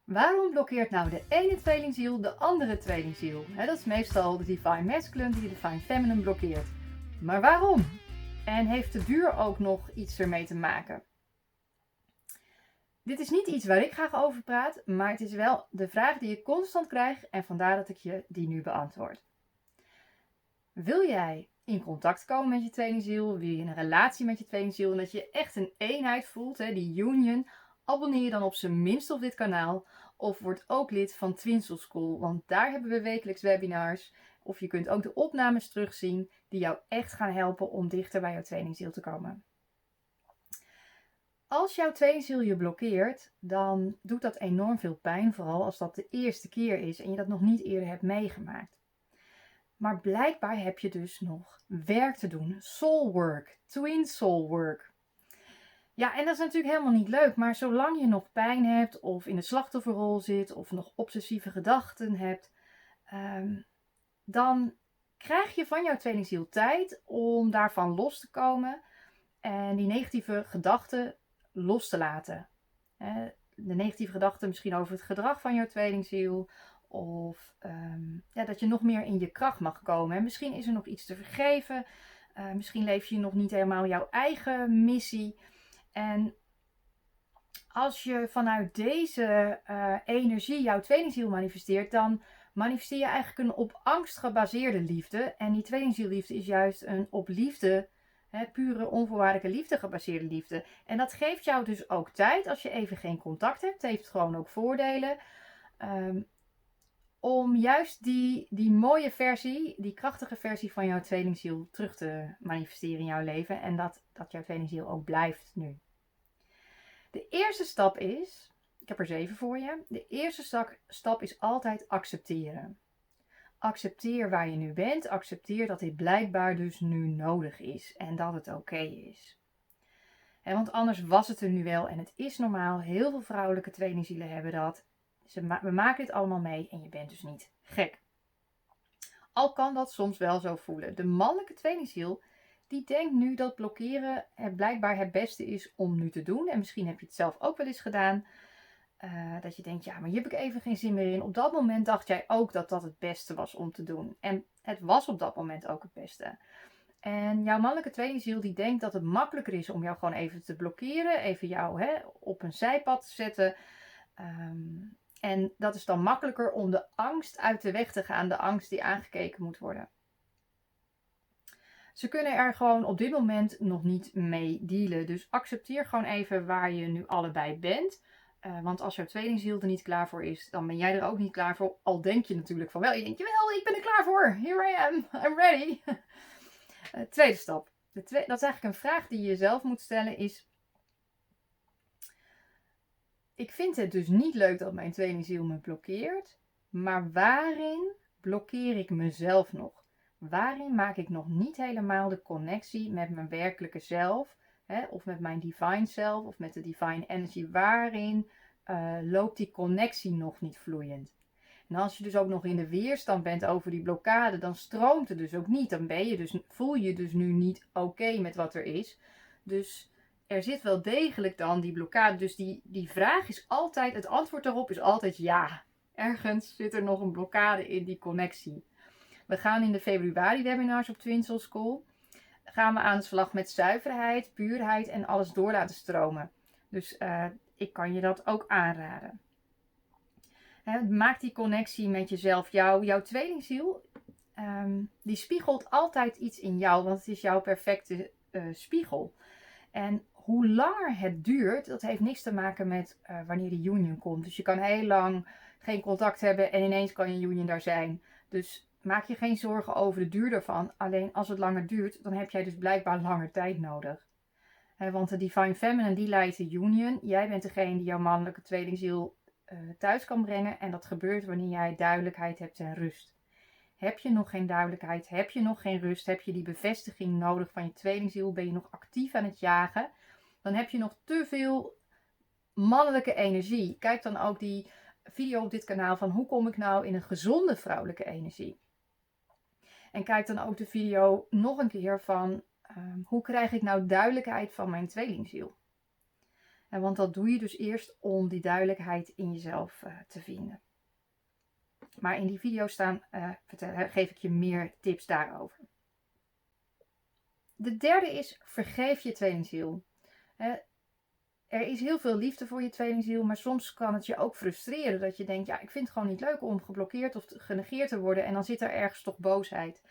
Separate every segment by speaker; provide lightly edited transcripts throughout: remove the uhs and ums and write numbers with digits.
Speaker 1: Waarom blokkeert nou de ene tweelingziel de andere tweelingziel? Dat is meestal de Divine Masculine die de Divine Feminine blokkeert. Maar waarom? En heeft de duur ook nog iets ermee te maken? Dit is niet iets waar ik graag over praat, maar het is wel de vraag die ik constant krijg en vandaar dat ik je die nu beantwoord. Wil jij in contact komen met je tweelingziel? Wil je een relatie met je tweelingziel en dat je echt een eenheid voelt, die union? Abonneer je dan op zijn minst op dit kanaal of word ook lid van Twinsel School, want daar hebben we wekelijks webinars. Of je kunt ook de opnames terugzien die jou echt gaan helpen om dichter bij jouw tweelingziel te komen. Als jouw tweelingziel je blokkeert, dan doet dat enorm veel pijn, vooral als dat de eerste keer is en je dat nog niet eerder hebt meegemaakt. Maar blijkbaar heb je dus nog werk te doen. Soul work, twin soul work. Ja, en dat is natuurlijk helemaal niet leuk, maar zolang je nog pijn hebt of in de slachtofferrol zit of nog obsessieve gedachten hebt, dan krijg je van jouw tweelingziel tijd om daarvan los te komen en die negatieve gedachten los te laten. De negatieve gedachten misschien over het gedrag van jouw tweelingziel of dat je nog meer in je kracht mag komen. En misschien is er nog iets te vergeven, misschien leef je nog niet helemaal jouw eigen missie. En als je vanuit deze energie jouw tweelingziel manifesteert, dan manifesteer je eigenlijk een op angst gebaseerde liefde. En die tweelingzielliefde is juist een op liefde, pure onvoorwaardelijke liefde gebaseerde liefde. En dat geeft jou dus ook tijd als je even geen contact hebt. Het heeft gewoon ook voordelen. Om juist die mooie versie, die krachtige versie van jouw tweelingziel terug te manifesteren in jouw leven. En dat jouw tweelingziel ook blijft nu. De eerste stap is, ik heb er 7 voor je. De eerste stap is altijd accepteren. Accepteer waar je nu bent. Accepteer dat dit blijkbaar dus nu nodig is. En dat het oké is. Want anders was het er nu wel. En het is normaal. Heel veel vrouwelijke tweelingzielen hebben dat. We maken dit allemaal mee. En je bent dus niet gek. Al kan dat soms wel zo voelen. De mannelijke tweelingziel die denkt nu dat blokkeren blijkbaar het beste is om nu te doen. En misschien heb je het zelf ook wel eens gedaan. Dat je denkt, ja, maar hier heb ik even geen zin meer in. Op dat moment dacht jij ook dat dat het beste was om te doen. En het was op dat moment ook het beste. En jouw mannelijke tweelingziel die denkt dat het makkelijker is om jou gewoon even te blokkeren. Even jou op een zijpad te zetten. En dat is dan makkelijker om de angst uit de weg te gaan. De angst die aangekeken moet worden. Ze kunnen er gewoon op dit moment nog niet mee dealen. Dus accepteer gewoon even waar je nu allebei bent. Want als jouw tweelingziel er niet klaar voor is, dan ben jij er ook niet klaar voor. Al denk je natuurlijk van wel. Je denkt, jawel, ik ben er klaar voor. Here I am. I'm ready. Tweede stap. Dat is eigenlijk een vraag die je jezelf moet stellen is. Ik vind het dus niet leuk dat mijn tweelingziel me blokkeert. Maar waarin blokkeer ik mezelf nog? Waarin maak ik nog niet helemaal de connectie met mijn werkelijke zelf? Of met mijn divine zelf of met de divine energy. Waarin loopt die connectie nog niet vloeiend? En als je dus ook nog in de weerstand bent over die blokkade, dan stroomt het dus ook niet. Dan voel je dus nu niet oké met wat er is. Dus er zit wel degelijk dan die blokkade. Dus die vraag is altijd, het antwoord daarop is altijd ja. Ergens zit er nog een blokkade in die connectie. We gaan in de februari webinars op Twinsel School. Gaan we aan de slag met zuiverheid, puurheid en alles door laten stromen. Dus ik kan je dat ook aanraden. Maak die connectie met jezelf. Jouw tweelingziel, die spiegelt altijd iets in jou. Want het is jouw perfecte spiegel. En hoe langer het duurt, dat heeft niks te maken met wanneer de union komt. Dus je kan heel lang geen contact hebben en ineens kan je union daar zijn. Dus maak je geen zorgen over de duur ervan. Alleen als het langer duurt, dan heb jij dus blijkbaar langer tijd nodig. Want de Divine Feminine die leidt de union. Jij bent degene die jouw mannelijke tweelingziel thuis kan brengen. En dat gebeurt wanneer jij duidelijkheid hebt en rust. Heb je nog geen duidelijkheid, heb je nog geen rust, heb je die bevestiging nodig van je tweelingziel, ben je nog actief aan het jagen, dan heb je nog te veel mannelijke energie. Kijk dan ook die video op dit kanaal van hoe kom ik nou in een gezonde vrouwelijke energie. En kijk dan ook de video nog een keer van hoe krijg ik nou duidelijkheid van mijn tweelingziel. Want dat doe je dus eerst om die duidelijkheid in jezelf te vinden. Maar in die video geef ik je meer tips daarover. De derde is, vergeef je tweelingziel. Er is heel veel liefde voor je tweelingziel, maar soms kan het je ook frustreren. Dat je denkt, ja, ik vind het gewoon niet leuk om geblokkeerd of genegeerd te worden. En dan zit er ergens toch boosheid.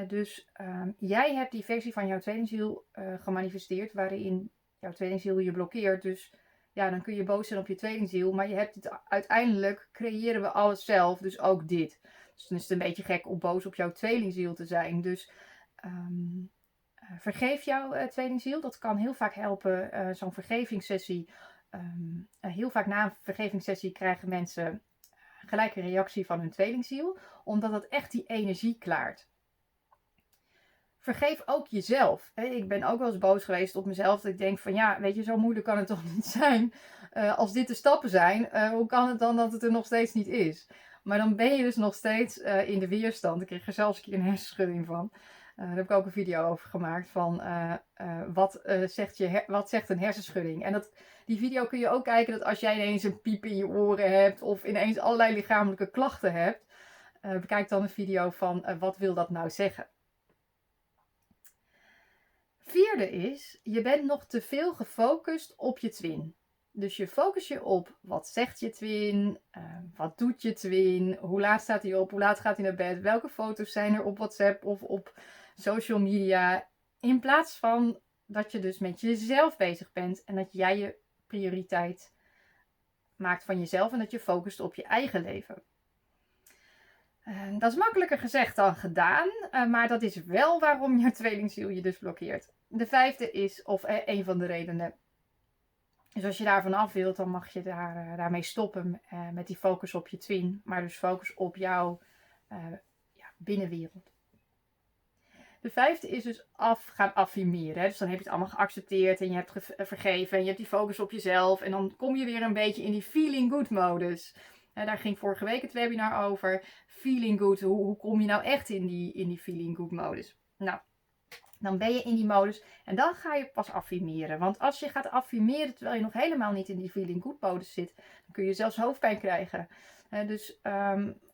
Speaker 1: Dus jij hebt die versie van jouw tweelingziel gemanifesteerd, waarin jouw tweelingziel je blokkeert. Dus ja, dan kun je boos zijn op je tweelingziel. Maar je hebt het uiteindelijk, creëren we alles zelf, dus ook dit. Dus dan is het een beetje gek om boos op jouw tweelingziel te zijn. Dus vergeef jouw tweelingziel. Dat kan heel vaak helpen. Zo'n vergevingssessie. Heel vaak na een vergevingssessie krijgen mensen gelijk een reactie van hun tweelingziel. Omdat het echt die energie klaart. Vergeef ook jezelf. Ik ben ook wel eens boos geweest op mezelf. Dat ik denk van ja, weet je, zo moeilijk kan het toch niet zijn. Als dit de stappen zijn, hoe kan het dan dat het er nog steeds niet is? Maar dan ben je dus nog steeds in de weerstand. Ik kreeg er zelfs een keer een hersenschudding van. Daar heb ik ook een video over gemaakt van wat zegt een hersenschudding. En die video kun je ook kijken dat als jij ineens een piep in je oren hebt of ineens allerlei lichamelijke klachten hebt. Bekijk dan een video van wat wil dat nou zeggen. Vierde is, je bent nog te veel gefocust op je twin. Dus je focus je op wat zegt je twin, wat doet je twin, hoe laat staat hij op, hoe laat gaat hij naar bed, welke foto's zijn er op WhatsApp of op social media. In plaats van dat je dus met jezelf bezig bent en dat jij je prioriteit maakt van jezelf en dat je focust op je eigen leven. Dat is makkelijker gezegd dan gedaan, maar dat is wel waarom je tweelingziel je dus blokkeert. De vijfde is, of een van de redenen. Dus als je daarvan af wilt, dan mag je daarmee stoppen met die focus op je twin. Maar dus focus op jouw binnenwereld. De vijfde is dus gaan affirmeren. Dus dan heb je het allemaal geaccepteerd en je hebt vergeven. En je hebt die focus op jezelf. En dan kom je weer een beetje in die feeling good modus. Daar ging vorige week het webinar over. Feeling good. Hoe kom je nou echt in die feeling good modus? Nou, dan ben je in die modus en dan ga je pas affirmeren. Want als je gaat affirmeren terwijl je nog helemaal niet in die feeling good modus zit, dan kun je zelfs hoofdpijn krijgen. Dus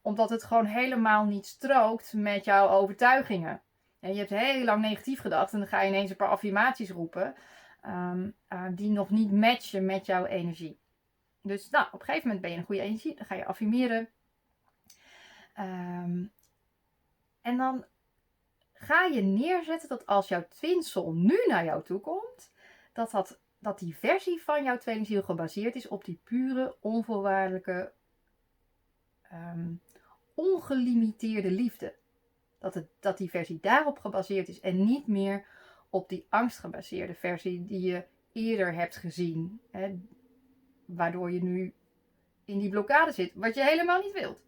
Speaker 1: omdat het gewoon helemaal niet strookt met jouw overtuigingen. En je hebt heel lang negatief gedacht en dan ga je ineens een paar affirmaties roepen die nog niet matchen met jouw energie. Dus nou, op een gegeven moment ben je in een goede energie, dan ga je affirmeren. En dan ga je neerzetten dat als jouw twin soul nu naar jou toe komt, dat die versie van jouw tweelingziel gebaseerd is op die pure, onvoorwaardelijke, ongelimiteerde liefde. Dat die versie daarop gebaseerd is en niet meer op die angstgebaseerde versie die je eerder hebt gezien. Waardoor je nu in die blokkade zit, wat je helemaal niet wilt.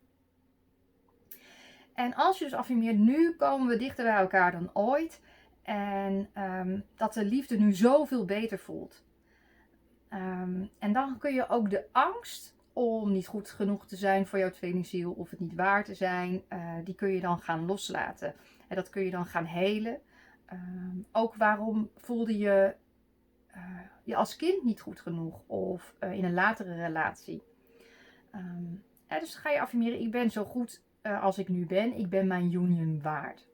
Speaker 1: En als je dus affirmeert, nu komen we dichter bij elkaar dan ooit. En dat de liefde nu zoveel beter voelt. En dan kun je ook de angst om niet goed genoeg te zijn voor jouw tweelingziel of het niet waar te zijn, die kun je dan gaan loslaten. En dat kun je dan gaan helen. Ook waarom voelde je je als kind niet goed genoeg of in een latere relatie. Dus ga je affirmeren, ik ben zo goed als ik nu ben. Ik ben mijn union waard.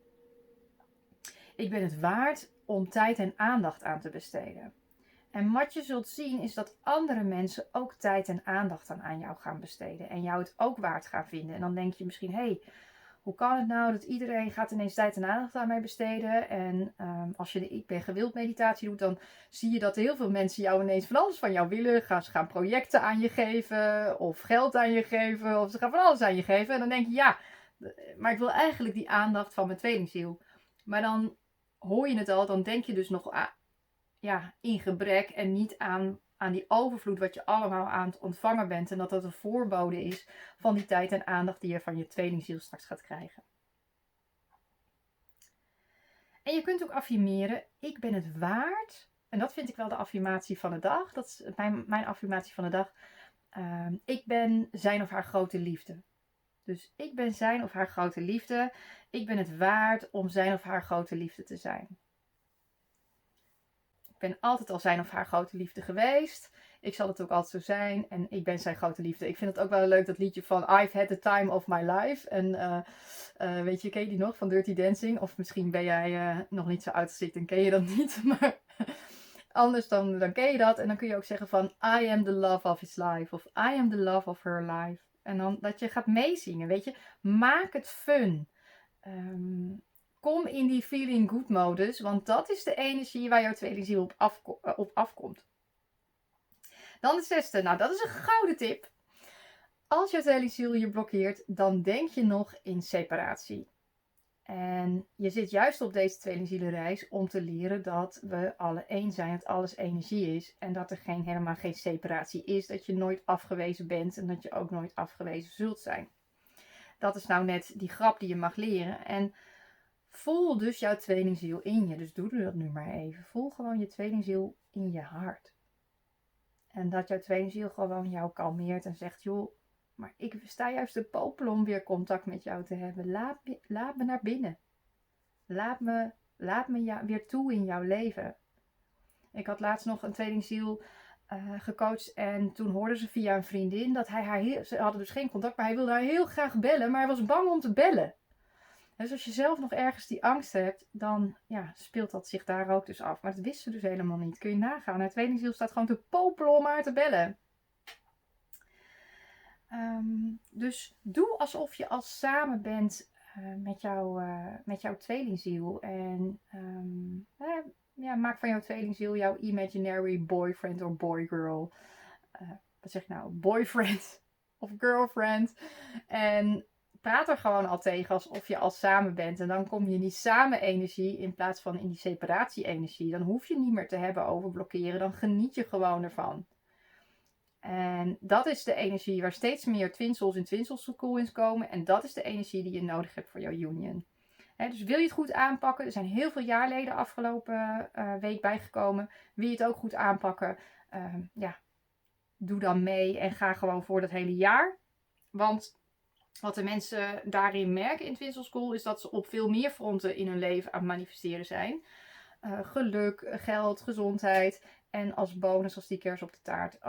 Speaker 1: Ik ben het waard om tijd en aandacht aan te besteden. En wat je zult zien is dat andere mensen ook tijd en aandacht aan jou gaan besteden. En jou het ook waard gaan vinden. En dan denk je misschien, hé, hoe kan het nou dat iedereen gaat ineens tijd en aandacht aan mij besteden? En als je de Ik Ben Gewild meditatie doet, dan zie je dat heel veel mensen jou ineens van alles van jou willen. Ze gaan projecten aan je geven, of geld aan je geven, of ze gaan van alles aan je geven. En dan denk je, ja, maar ik wil eigenlijk die aandacht van mijn tweelingziel. Maar dan hoor je het al, dan denk je dus nog in gebrek en niet aan die overvloed wat je allemaal aan het ontvangen bent. En dat een voorbode is van die tijd en aandacht die je van je tweelingziel straks gaat krijgen. En je kunt ook affirmeren, ik ben het waard. En dat vind ik wel de affirmatie van de dag. Dat is mijn affirmatie van de dag. Ik ben zijn of haar grote liefde. Dus ik ben zijn of haar grote liefde. Ik ben het waard om zijn of haar grote liefde te zijn. Ik ben altijd al zijn of haar grote liefde geweest. Ik zal het ook altijd zo zijn. En ik ben zijn grote liefde. Ik vind het ook wel leuk, dat liedje van I've had the time of my life. En weet je, ken je die nog van Dirty Dancing? Of misschien ben jij nog niet zo oud als ik, dan ken je dat niet. Maar anders dan ken je dat. En dan kun je ook zeggen van I am the love of his life. Of I am the love of her life. En dan dat je gaat meezingen, weet je. Maak het fun. Kom in die feeling good modus. Want dat is de energie waar jouw tweelingziel op afkomt. Dan de 6e. Nou, dat is een gouden tip. Als jouw tweelingziel je blokkeert, dan denk je nog in separatie. En je zit juist op deze tweelingzielenreis om te leren dat we alle één zijn, dat alles energie is. En dat er helemaal geen separatie is, dat je nooit afgewezen bent en dat je ook nooit afgewezen zult zijn. Dat is nou net die grap die je mag leren. En voel dus jouw tweelingziel in je. Dus doe dat nu maar even. Voel gewoon je tweelingziel in je hart. En dat jouw tweelingziel gewoon jou kalmeert en zegt, joh, maar ik sta juist te popelen om weer contact met jou te hebben. Laat me naar binnen. Laat me weer toe in jouw leven. Ik had laatst nog een tweelingziel gecoacht. En toen hoorde ze via een vriendin dat ze hadden dus geen contact, maar hij wilde haar heel graag bellen. Maar hij was bang om te bellen. Dus als je zelf nog ergens die angst hebt, dan speelt dat zich daar ook dus af. Maar dat wist ze dus helemaal niet. Kun je nagaan. Haar tweelingziel staat gewoon te popelen om haar te bellen. Dus doe alsof je al samen bent met jouw tweelingziel. En maak van jouw tweelingziel jouw imaginary boyfriend of boygirl. Wat zeg ik nou? Boyfriend of girlfriend. En praat er gewoon al tegen alsof je al samen bent. En dan kom je in die samen energie in plaats van in die separatie energie. Dan hoef je niet meer te hebben over blokkeren. Dan geniet je gewoon ervan. En dat is de energie waar steeds meer twin souls in twin soul school komen. En dat is de energie die je nodig hebt voor jouw union. Dus wil je het goed aanpakken? Er zijn heel veel jaarleden afgelopen week bijgekomen. Wil je het ook goed aanpakken? Doe dan mee en ga gewoon voor dat hele jaar. Want wat de mensen daarin merken in Twin Soul School is dat ze op veel meer fronten in hun leven aan het manifesteren zijn. Geluk, geld, gezondheid en als bonus, als die kers op de taart,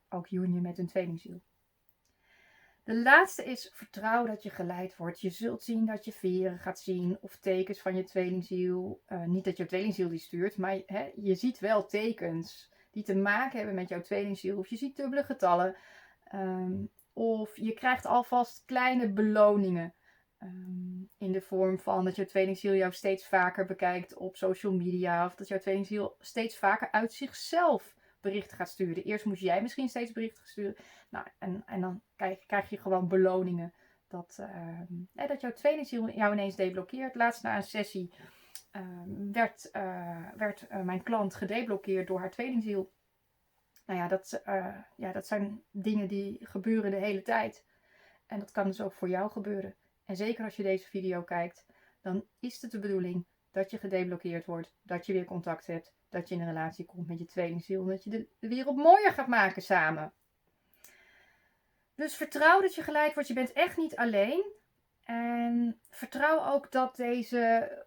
Speaker 1: ook union met hun tweelingziel. De laatste is vertrouw dat je geleid wordt. Je zult zien dat je veren gaat zien of tekens van je tweelingziel. Niet dat je tweelingziel die stuurt, maar je ziet wel tekens die te maken hebben met jouw tweelingziel. Of je ziet dubbele getallen. Of je krijgt alvast kleine beloningen. In de vorm van dat jouw tweelingziel jou steeds vaker bekijkt op social media. Of dat jouw tweelingziel steeds vaker uit zichzelf berichten gaat sturen. Eerst moest jij misschien steeds berichten sturen. Nou, en dan krijg je gewoon beloningen. Dat jouw tweelingziel jou ineens deblokkeert. Laatst na een sessie werd mijn klant gedeblokkeerd door haar tweelingziel. Nou ja, dat zijn dingen die gebeuren de hele tijd. En dat kan dus ook voor jou gebeuren. En zeker als je deze video kijkt, dan is het de bedoeling dat je gedeblokkeerd wordt. Dat je weer contact hebt. Dat je in een relatie komt met je tweelingziel. En dat je de wereld mooier gaat maken samen. Dus vertrouw dat je geleid wordt. Je bent echt niet alleen. En vertrouw ook dat deze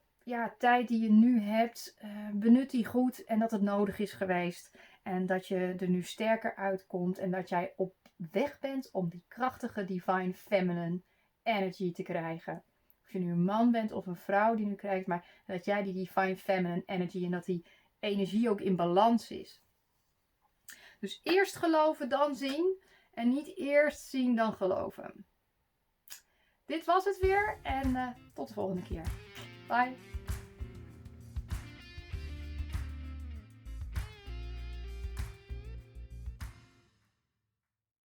Speaker 1: tijd die je nu hebt, benut die goed. En dat het nodig is geweest. En dat je er nu sterker uitkomt. En dat jij op weg bent om die krachtige divine feminine energy te krijgen. Of je nu een man bent of een vrouw die nu krijgt. Maar dat jij die divine feminine energy en dat die energie ook in balans is. Dus eerst geloven, dan zien. En niet eerst zien, dan geloven. Dit was het weer. En tot de volgende keer. Bye.